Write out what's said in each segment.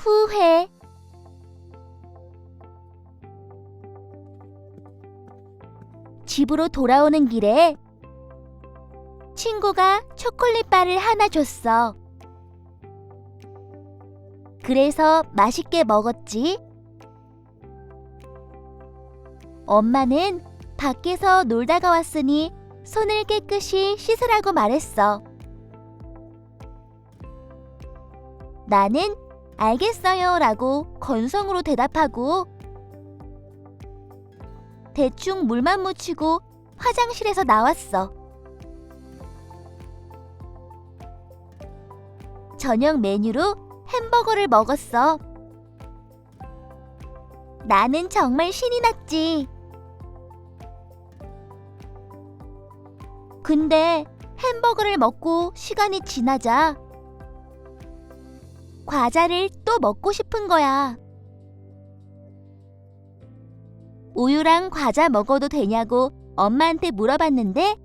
후회. 집으로 돌아오는 길에 친구가 초콜릿바를 하나 줬어. 그래서 맛있게 먹었지. 엄마는 밖에서 놀다가 왔으니 손을 깨끗이 씻으라고 말했어. 나는 알겠어요 라고 건성으로 대답하고 대충 물만 묻히고 화장실에서 나왔어. 저녁 메뉴로 햄버거를 먹었어. 나는 정말 신이 났지. 근데 햄버거를 먹고 시간이 지나자 과자를 또 먹고 싶은 거야. 우유랑 과자 먹어도 되냐고 엄마한테 물어봤는데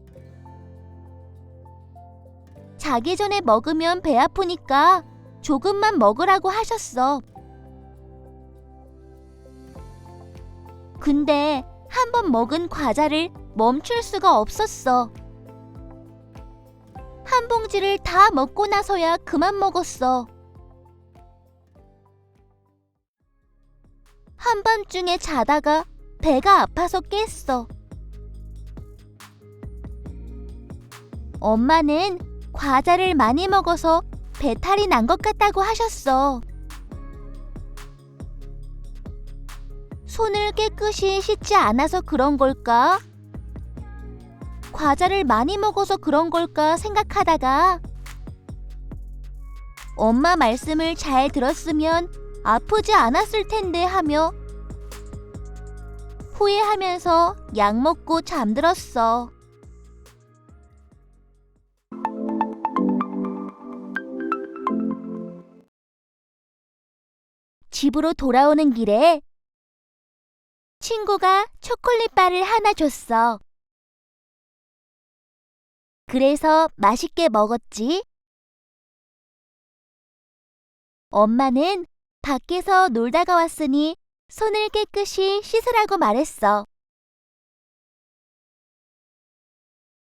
자기 전에 먹으면 배 아프니까 조금만 먹으라고 하셨어. 근데 한 번 먹은 과자를 멈출 수가 없었어. 한 봉지를 다 먹고 나서야 그만 먹었어. 한밤중에 자다가 배가 아파서 깼어. 엄마는 과자를 많이 먹어서 배탈이 난 것 같다고 하셨어. 손을 깨끗이 씻지 않아서 그런 걸까? 과자를 많이 먹어서 그런 걸까 생각하다가 엄마 말씀을 잘 들었으면 아프지 않았을 텐데 하며 후회하면서 약 먹고 잠들었어. 집으로 돌아오는 길에 친구가 초콜릿바를 하나 줬어. 그래서 맛있게 먹었지. 엄마는 밖에서 놀다가 왔으니 손을 깨끗이 씻으라고 말했어.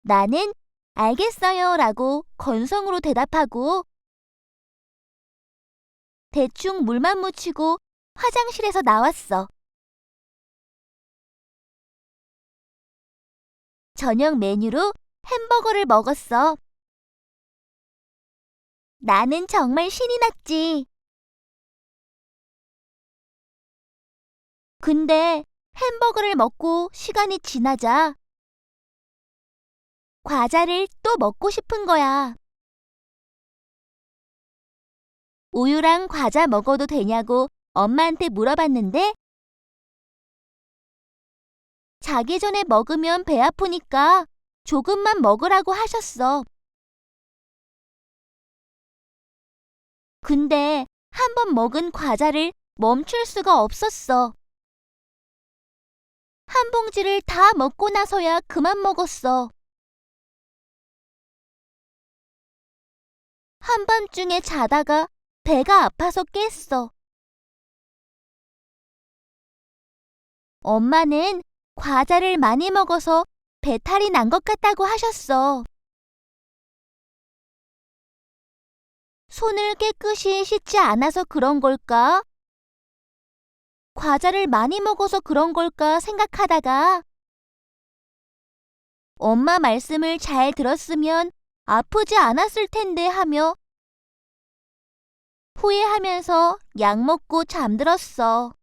나는 알겠어요 라고 건성으로 대답하고 대충 물만 묻히고 화장실에서 나왔어. 저녁 메뉴로 햄버거를 먹었어. 나는 정말 신이 났지. 근데 햄버거를 먹고 시간이 지나자 과자를 또 먹고 싶은 거야. 우유랑 과자 먹어도 되냐고 엄마한테 물어봤는데 자기 전에 먹으면 배 아프니까 조금만 먹으라고 하셨어. 근데 한 번 먹은 과자를 멈출 수가 없었어. 한 봉지를 다 먹고 나서야 그만 먹었어. 한밤중에 자다가 배가 아파서 깼어. 엄마는 과자를 많이 먹어서 배탈이 난 것 같다고 하셨어. 손을 깨끗이 씻지 않아서 그런 걸까? 과자를 많이 먹어서 그런 걸까 생각하다가 엄마 말씀을 잘 들었으면 아프지 않았을 텐데 하며 후회하면서 약 먹고 잠들었어.